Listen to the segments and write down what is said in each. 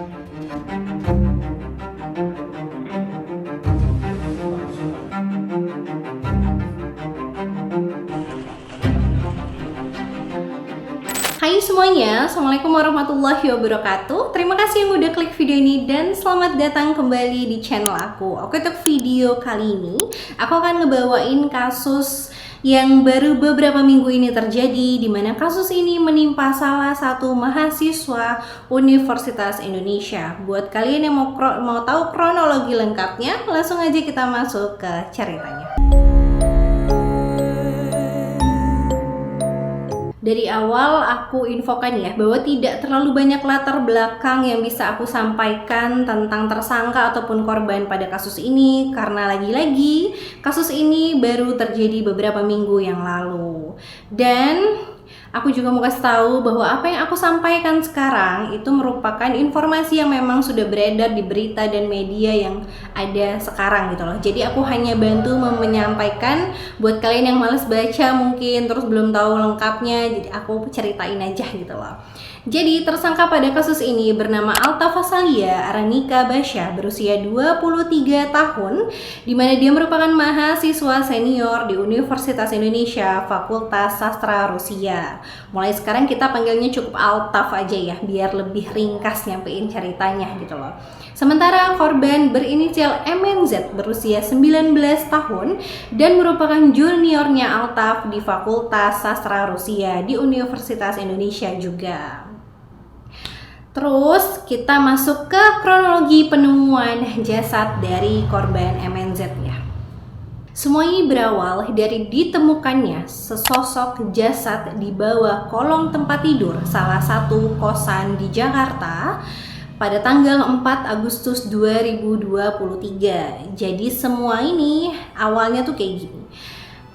Hai semuanya, Assalamualaikum warahmatullahi wabarakatuh. Terima kasih yang udah klik video ini dan selamat datang kembali di channel aku. Oke, untuk video kali ini aku akan ngebawain kasus yang baru beberapa minggu ini terjadi, di mana kasus ini menimpa salah satu mahasiswa Universitas Indonesia. Buat kalian yang mau tahu kronologi lengkapnya, langsung aja kita masuk ke ceritanya. Dari awal aku infokan ya bahwa tidak terlalu banyak latar belakang yang bisa aku sampaikan tentang tersangka ataupun korban pada kasus ini, karena lagi-lagi kasus ini baru terjadi beberapa minggu yang lalu. Dan aku juga mau kasih tahu bahwa apa yang aku sampaikan sekarang itu merupakan informasi yang memang sudah beredar di berita dan media yang ada sekarang gitu loh. Jadi aku hanya bantu menyampaikan buat kalian yang males baca mungkin terus belum tahu lengkapnya, jadi aku ceritain aja gitu loh. Jadi tersangka pada kasus ini bernama Alta Fasalia Aranika Basya, berusia 23 tahun, di mana dia merupakan mahasiswa senior di Universitas Indonesia Fakultas Sastra Rusia. Mulai sekarang kita panggilnya cukup Altaf aja ya, biar lebih ringkas nyampein ceritanya gitu loh. Sementara korban berinisial MNZ berusia 19 tahun dan merupakan juniornya Altaf di Fakultas Sastra Rusia di Universitas Indonesia juga. Terus kita masuk ke kronologi penemuan jasad dari korban MNZ ya. Semua ini berawal dari ditemukannya sesosok jasad di bawah kolong tempat tidur salah satu kosan di Jakarta pada tanggal 4 Agustus 2023. Jadi semua ini awalnya tuh kayak gini.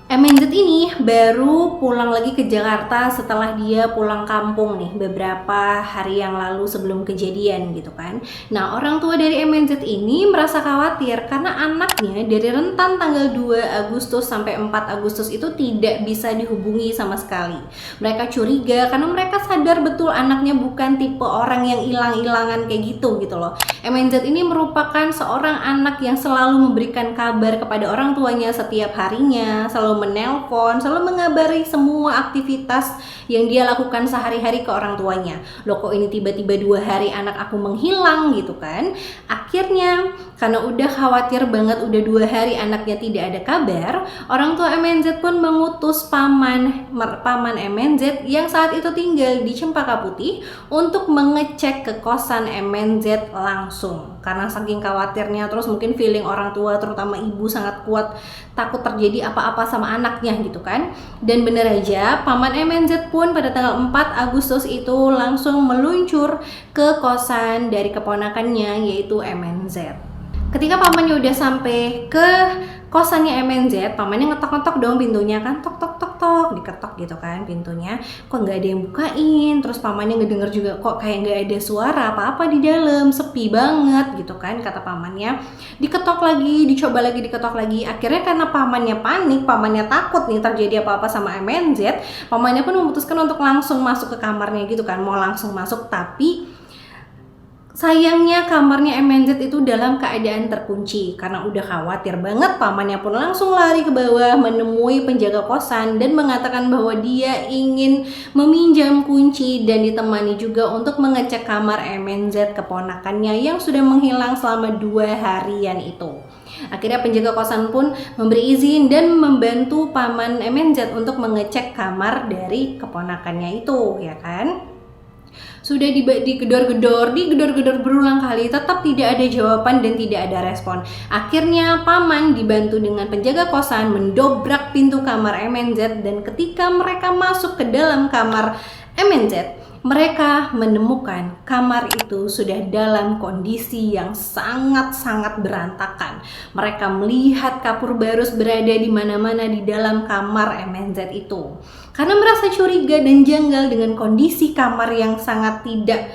MNZ ini baru pulang lagi ke Jakarta setelah dia pulang kampung nih beberapa hari yang lalu sebelum kejadian gitu kan. Nah, orang tua dari MNZ ini merasa khawatir karena anaknya dari rentan tanggal 2 Agustus sampai 4 Agustus itu tidak bisa dihubungi sama sekali. Mereka curiga karena mereka sadar betul anaknya bukan tipe orang yang hilang-hilangan kayak gitu loh. MNZ ini merupakan seorang anak yang selalu memberikan kabar kepada orang tuanya setiap harinya, selalu menelpon, selalu mengabari semua aktivitas yang dia lakukan sehari-hari ke orang tuanya. Loh, kok ini tiba-tiba 2 hari anak aku menghilang gitu kan. Akhirnya karena udah khawatir banget, udah 2 hari anaknya tidak ada kabar, orang tua MNZ pun mengutus paman MNZ yang saat itu tinggal di Cempaka Putih untuk mengecek ke kosan MNZ langsung. Karena saking khawatirnya, terus mungkin feeling orang tua terutama ibu sangat kuat takut terjadi apa-apa sama anaknya gitu kan. Dan bener aja, paman MNZ pun pada tanggal 4 Agustus itu langsung meluncur ke kosan dari keponakannya yaitu MNZ. Ketika pamannya udah sampai ke kosannya MNZ, pamannya ngetok-ngetok dong pintunya kan, tok tok tok tok, diketok gitu kan pintunya. Kok nggak ada yang bukain, terus pamannya ngedenger juga kok kayak nggak ada suara apa-apa di dalam, sepi banget gitu kan kata pamannya. Diketok lagi, dicoba lagi, diketok lagi. Akhirnya karena pamannya panik, pamannya takut nih terjadi apa-apa sama MNZ, pamannya pun memutuskan untuk langsung masuk ke kamarnya gitu kan, mau langsung masuk, tapi sayangnya kamarnya MNZ itu dalam keadaan terkunci. Karena udah khawatir banget, pamannya pun langsung lari ke bawah menemui penjaga kosan dan mengatakan bahwa dia ingin meminjam kunci dan ditemani juga untuk mengecek kamar MNZ keponakannya yang sudah menghilang selama 2 harian itu. Akhirnya penjaga kosan pun memberi izin dan membantu paman MNZ untuk mengecek kamar dari keponakannya itu, ya kan? Sudah digedor-gedor berulang kali, tetap tidak ada jawaban dan tidak ada respon. Akhirnya paman dibantu dengan penjaga kosan mendobrak pintu kamar MNZ, dan ketika mereka masuk ke dalam kamar MNZ, mereka menemukan kamar itu sudah dalam kondisi yang sangat-sangat berantakan. Mereka melihat kapur barus berada di mana-mana di dalam kamar MNZ itu. Karena merasa curiga dan janggal dengan kondisi kamar yang sangat tidak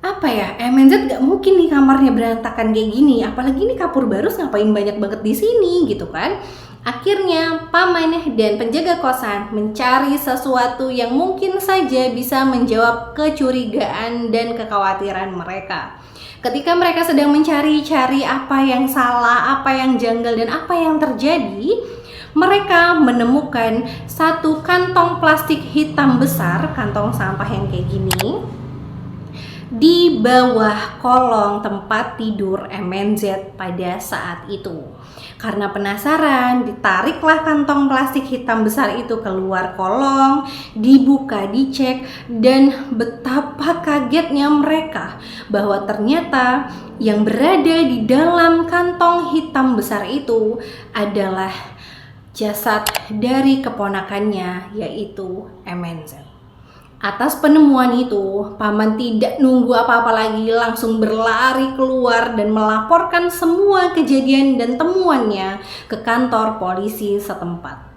apa ya, MNZ gak mungkin nih kamarnya berantakan kayak gini, apalagi ini kapur barus ngapain banyak banget di sini gitu kan. Akhirnya paman dan penjaga kosan mencari sesuatu yang mungkin saja bisa menjawab kecurigaan dan kekhawatiran mereka. Ketika mereka sedang mencari-cari apa yang salah, apa yang janggal, dan apa yang terjadi, mereka menemukan satu kantong plastik hitam besar, kantong sampah yang kayak gini, di bawah kolong tempat tidur MNZ pada saat itu. Karena penasaran, ditariklah kantong plastik hitam besar itu keluar kolong, dibuka, dicek, dan betapa kagetnya mereka bahwa ternyata yang berada di dalam kantong hitam besar itu adalah jasad dari keponakannya, yaitu MNZ. Atas penemuan itu, paman tidak nunggu apa-apa lagi, langsung berlari keluar dan melaporkan semua kejadian dan temuannya ke kantor polisi setempat.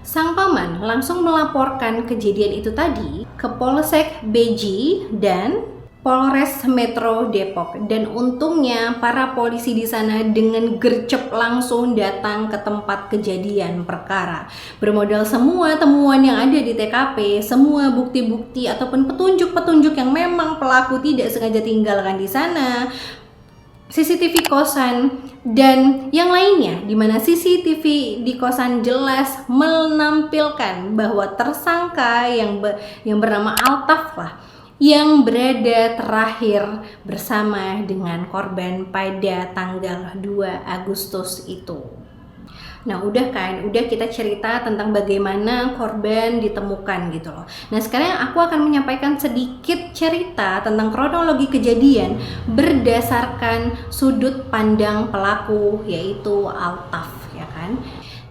Sang paman langsung melaporkan kejadian itu tadi ke Polsek Beji dan Polres Metro Depok, dan untungnya para polisi di sana dengan gercep langsung datang ke tempat kejadian perkara. Bermodal semua temuan yang ada di TKP, semua bukti-bukti ataupun petunjuk-petunjuk yang memang pelaku tidak sengaja tinggalkan di sana, CCTV kosan dan yang lainnya, di mana CCTV di kosan jelas menampilkan bahwa tersangka yang bernama Altaf lah yang berada terakhir bersama dengan korban pada tanggal 2 Agustus itu. Nah udah kita cerita tentang bagaimana korban ditemukan gitu loh. Nah sekarang aku akan menyampaikan sedikit cerita tentang kronologi kejadian berdasarkan sudut pandang pelaku, yaitu Altaf, ya kan.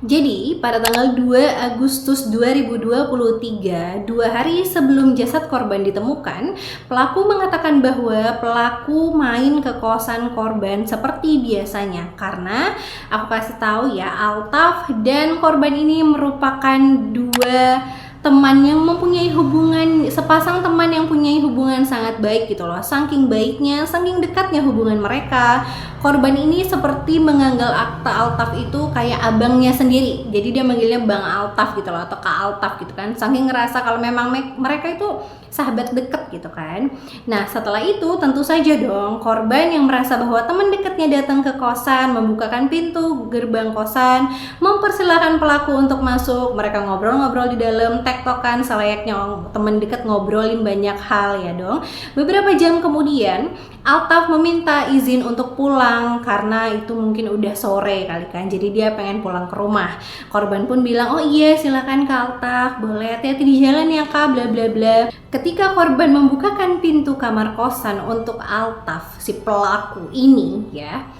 Jadi pada tanggal 2 Agustus 2023, 2 hari sebelum jasad korban ditemukan, pelaku mengatakan bahwa pelaku main ke kosan korban seperti biasanya. Karena aku kasih tahu ya, Altaf dan korban ini merupakan dua teman yang mempunyai hubungan, sepasang teman yang punya hubungan sangat baik gitu loh. Saking baiknya, saking dekatnya hubungan mereka, korban ini seperti menganggap Altaf itu kayak abangnya sendiri. Jadi dia manggilnya Bang Altaf gitu loh, atau Kak Altaf gitu kan. Saking ngerasa kalau memang mereka itu sahabat deket gitu kan. Nah setelah itu tentu saja dong korban yang merasa bahwa teman dekatnya datang ke kosan, membukakan pintu gerbang kosan, mempersilahkan pelaku untuk masuk. Mereka ngobrol-ngobrol di dalam, tektokan selayaknya teman dekat, ngobrolin banyak hal ya dong. Beberapa jam kemudian Altaf meminta izin untuk pulang karena itu mungkin udah sore kali kan, jadi dia pengen pulang ke rumah. Korban pun bilang, oh iya silakan Kak Altaf, boleh, hati-hati di jalan ya Kak, bla bla bla. Ketika korban membukakan pintu kamar kosan untuk Altaf, si pelaku ini ya,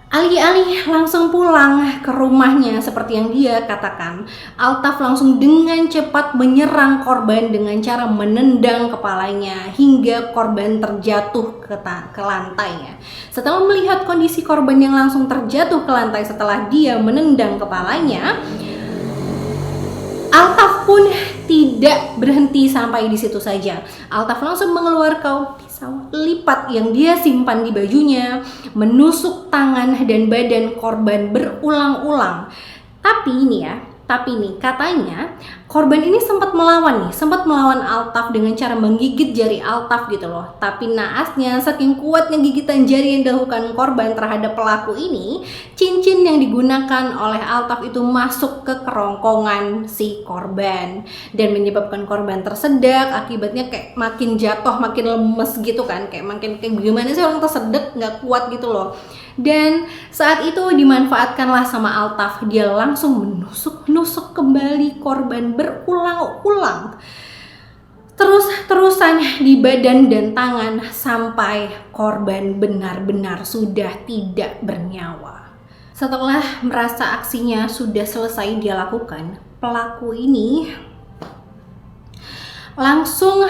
alih-alih langsung pulang ke rumahnya seperti yang dia katakan, Altaf langsung dengan cepat menyerang korban dengan cara menendang kepalanya hingga korban terjatuh ke lantai ya. Setelah melihat kondisi korban yang langsung terjatuh ke lantai setelah dia menendang kepalanya, Altaf pun tidak berhenti sampai di situ saja. Altaf langsung mengeluarkan pisau lipat yang dia simpan di bajunya, menusuk tangan dan badan korban berulang-ulang. Tapi nih katanya korban ini sempat melawan Altaf dengan cara menggigit jari Altaf gitu loh. Tapi naasnya saking kuatnya gigitan jari yang dilakukan korban terhadap pelaku ini, cincin yang digunakan oleh Altaf itu masuk ke kerongkongan si korban dan menyebabkan korban tersedak. Akibatnya kayak makin jatuh, makin lemes gitu kan, kayak gimana sih orang tersedak nggak kuat gitu loh. Dan saat itu dimanfaatkanlah sama Altaf, dia langsung menusuk kembali korban berulang-ulang, terus-terusan di badan dan tangan sampai korban benar-benar sudah tidak bernyawa. Setelah merasa aksinya sudah selesai dia lakukan, pelaku ini langsung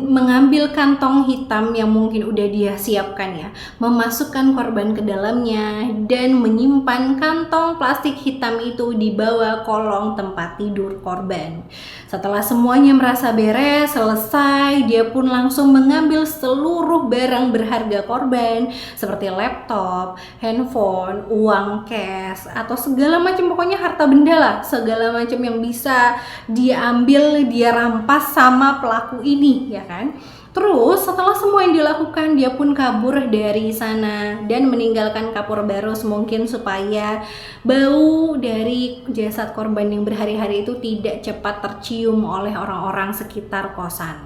mengambil kantong hitam yang mungkin udah dia siapkan ya, memasukkan korban ke dalamnya dan menyimpan kantong plastik hitam itu di bawah kolong tempat tidur korban. Setelah semuanya merasa beres, selesai, dia pun langsung mengambil seluruh barang berharga korban seperti laptop, handphone, uang cash, atau segala macam, pokoknya harta benda lah, segala macam yang bisa dia ambil, dia rampas sama pelaku ini, ya kan? Terus setelah semua yang dilakukan, dia pun kabur dari sana dan meninggalkan kapur barus mungkin supaya bau dari jasad korban yang berhari-hari itu tidak cepat tercium oleh orang-orang sekitar kosan.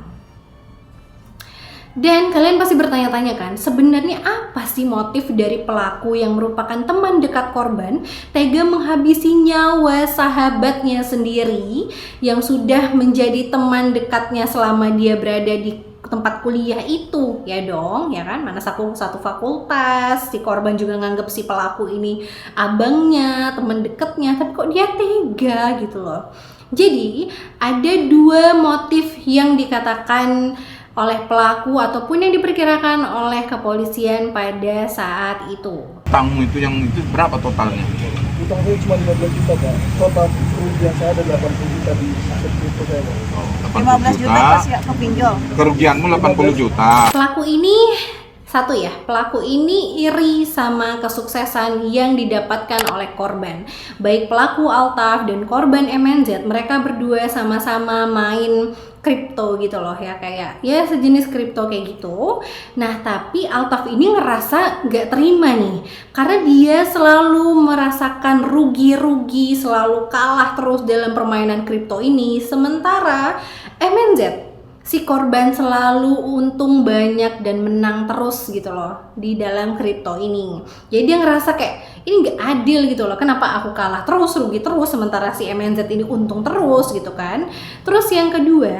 Dan kalian pasti bertanya-tanya kan, sebenarnya apa sih motif dari pelaku yang merupakan teman dekat korban tega menghabisi nyawa sahabatnya sendiri yang sudah menjadi teman dekatnya selama dia berada di tempat kuliah itu, ya dong, ya kan? Mana satu fakultas, si korban juga nganggep si pelaku ini abangnya, teman dekatnya, tapi kok dia tega gitu loh. Jadi ada dua motif yang dikatakan oleh pelaku ataupun yang diperkirakan oleh kepolisian pada saat itu. Utangmu itu yang itu berapa totalnya? Utang saya cuma 15 juta Pak. Total kerugian saya ada 80 juta di aset kripto saya Pak. 15 juta pas ya kepinjol. Kerugianmu 80 juta. Pelaku ini pelaku ini iri sama kesuksesan yang didapatkan oleh korban. Baik pelaku Altaf dan korban MNZ, mereka berdua sama-sama main kripto gitu loh ya, kayak ya sejenis kripto kayak gitu. Nah tapi Altaf ini ngerasa gak terima nih, karena dia selalu merasakan rugi-rugi, selalu kalah terus dalam permainan kripto ini. Sementara MNZ, si korban selalu untung banyak dan menang terus gitu loh di dalam kripto ini. Jadi dia ngerasa kayak ini gak adil gitu loh, kenapa aku kalah terus, rugi terus, sementara si MNZ ini untung terus gitu kan. Terus yang kedua,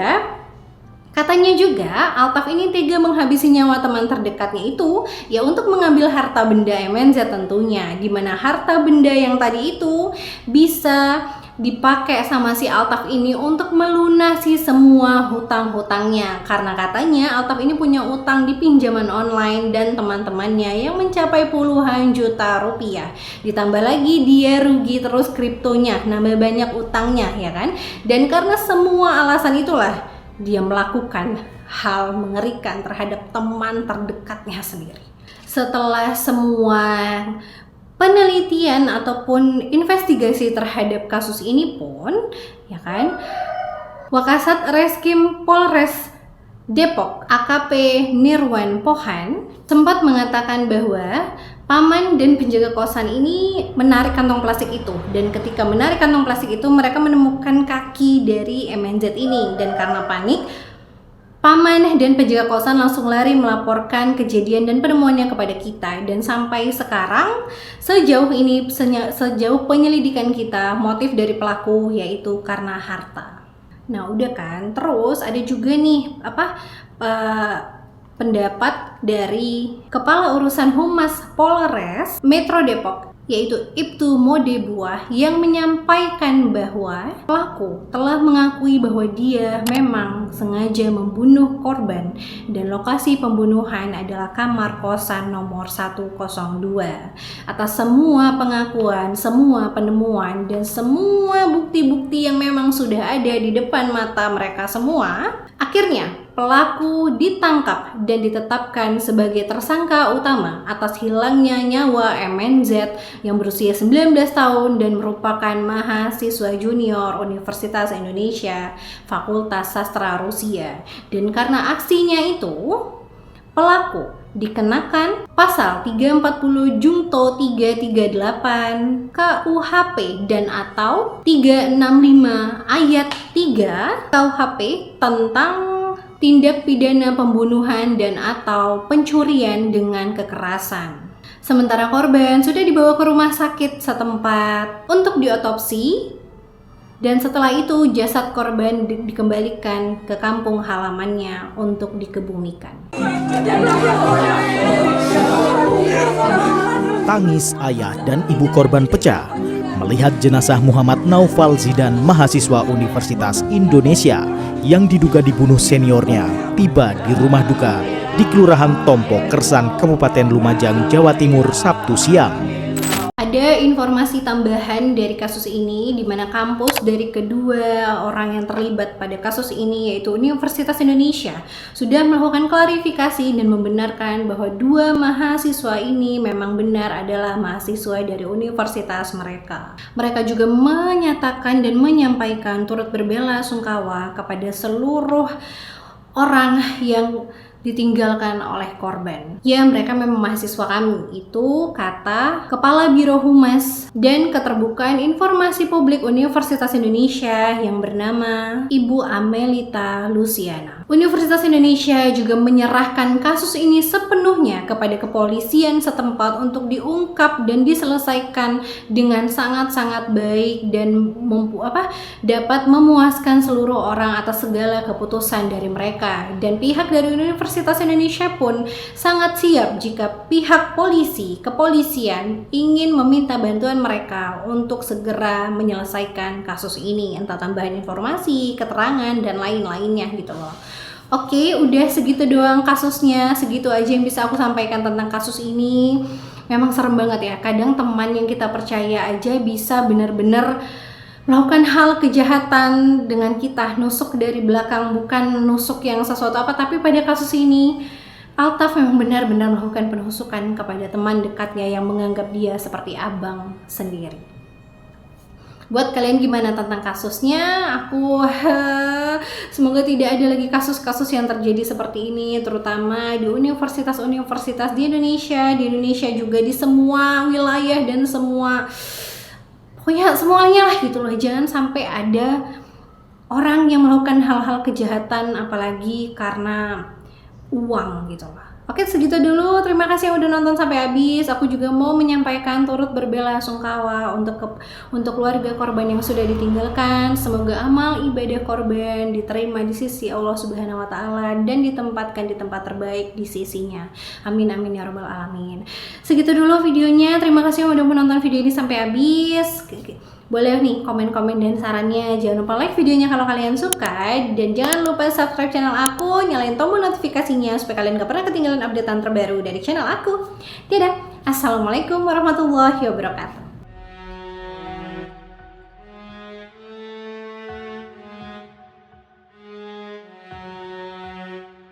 katanya juga Altaf ini tega menghabisi nyawa teman terdekatnya itu ya untuk mengambil harta benda MNZ tentunya, dimana harta benda yang tadi itu bisa dipakai sama si Altaf ini untuk melunasi semua hutang-hutangnya, karena katanya Altaf ini punya utang di pinjaman online dan teman-temannya yang mencapai puluhan juta rupiah. Ditambah lagi dia rugi terus kriptonya, nambah banyak utangnya ya kan. Dan karena semua alasan itulah dia melakukan hal mengerikan terhadap teman terdekatnya sendiri. Setelah semua penelitian ataupun investigasi terhadap kasus ini pun, ya kan, Wakasat Reskrim Polres Depok AKP Nirwan Pohan sempat mengatakan bahwa paman dan penjaga kosan ini menarik kantong plastik itu, dan ketika menarik kantong plastik itu mereka menemukan kaki dari MNZ ini, dan karena panik paman dan penjaga kosan langsung lari melaporkan kejadian dan penemuannya kepada kita. Dan sampai sekarang sejauh ini, sejauh penyelidikan kita, motif dari pelaku yaitu karena harta. Nah udah kan, terus ada juga nih pendapat dari Kepala Urusan Humas Polres Metro Depok, yaitu Ibtu Modebuah, yang menyampaikan bahwa pelaku telah mengakui bahwa dia memang sengaja membunuh korban dan lokasi pembunuhan adalah kamar kosan nomor 102. Atas semua pengakuan, semua penemuan, dan semua bukti-bukti yang memang sudah ada di depan mata mereka semua, akhirnya pelaku ditangkap dan ditetapkan sebagai tersangka utama atas hilangnya nyawa MNZ yang berusia 19 tahun dan merupakan mahasiswa junior Universitas Indonesia Fakultas Sastra Rusia. Dan karena aksinya itu, pelaku dikenakan pasal 340 Junto 338 KUHP dan atau 365 ayat 3 KUHP tentang tindak pidana pembunuhan dan atau pencurian dengan kekerasan. Sementara korban sudah dibawa ke rumah sakit setempat untuk diotopsi, dan setelah itu jasad korban dikembalikan ke kampung halamannya untuk dikebumikan. Tangis ayah dan ibu korban pecah melihat jenazah Muhammad Naufal Zidan, mahasiswa Universitas Indonesia yang diduga dibunuh seniornya, tiba di rumah duka di Kelurahan Tompo Kersan, Kabupaten Lumajang, Jawa Timur, Sabtu siang. Ada informasi tambahan dari kasus ini, di mana kampus dari kedua orang yang terlibat pada kasus ini, yaitu Universitas Indonesia, sudah melakukan klarifikasi dan membenarkan bahwa dua mahasiswa ini memang benar adalah mahasiswa dari universitas mereka. Mereka juga menyatakan dan menyampaikan turut berbela-sungkawa kepada seluruh orang yang ditinggalkan oleh korban. Ya, mereka memang mahasiswa kami. Itu kata Kepala Biro Humas dan Keterbukaan Informasi Publik Universitas Indonesia yang bernama Ibu Amelita Luciana. Universitas Indonesia juga menyerahkan kasus ini sepenuhnya kepada kepolisian setempat untuk diungkap dan diselesaikan dengan sangat-sangat baik dan dapat memuaskan seluruh orang atas segala keputusan dari mereka. Dan pihak dari Universitas Indonesia pun sangat siap jika pihak kepolisian ingin meminta bantuan mereka untuk segera menyelesaikan kasus ini, entah tambahan informasi, keterangan, dan lain-lainnya gitu loh. Oke, udah segitu doang kasusnya, segitu aja yang bisa aku sampaikan tentang kasus ini. Memang serem banget ya, kadang teman yang kita percaya aja bisa benar-benar melakukan hal kejahatan dengan kita, nusuk dari belakang, bukan nusuk yang sesuatu apa, tapi pada kasus ini Altaf memang benar-benar melakukan penusukan kepada teman dekatnya yang menganggap dia seperti abang sendiri. Buat kalian gimana tentang kasusnya? Semoga tidak ada lagi kasus-kasus yang terjadi seperti ini, terutama di universitas-universitas di Indonesia juga di semua wilayah dan pokoknya semuanya lah gitu loh. Jangan sampai ada orang yang melakukan hal-hal kejahatan apalagi karena uang gitu lah. Oke, segitu dulu. Terima kasih yang udah nonton sampai habis. Aku juga mau menyampaikan turut berbela-sungkawa untuk keluarga korban yang sudah ditinggalkan. Semoga amal ibadah korban diterima di sisi Allah Subhanahu wa taala dan ditempatkan di tempat terbaik di sisinya. Amin amin ya rabbal alamin. Segitu dulu videonya. Terima kasih yang udah menonton video ini sampai habis. Boleh nih komen-komen dan sarannya. Jangan lupa like videonya kalau kalian suka, dan jangan lupa subscribe channel aku, nyalain tombol notifikasinya supaya kalian gak pernah ketinggalan updatean terbaru dari channel aku. Dadah, assalamualaikum warahmatullahi wabarakatuh.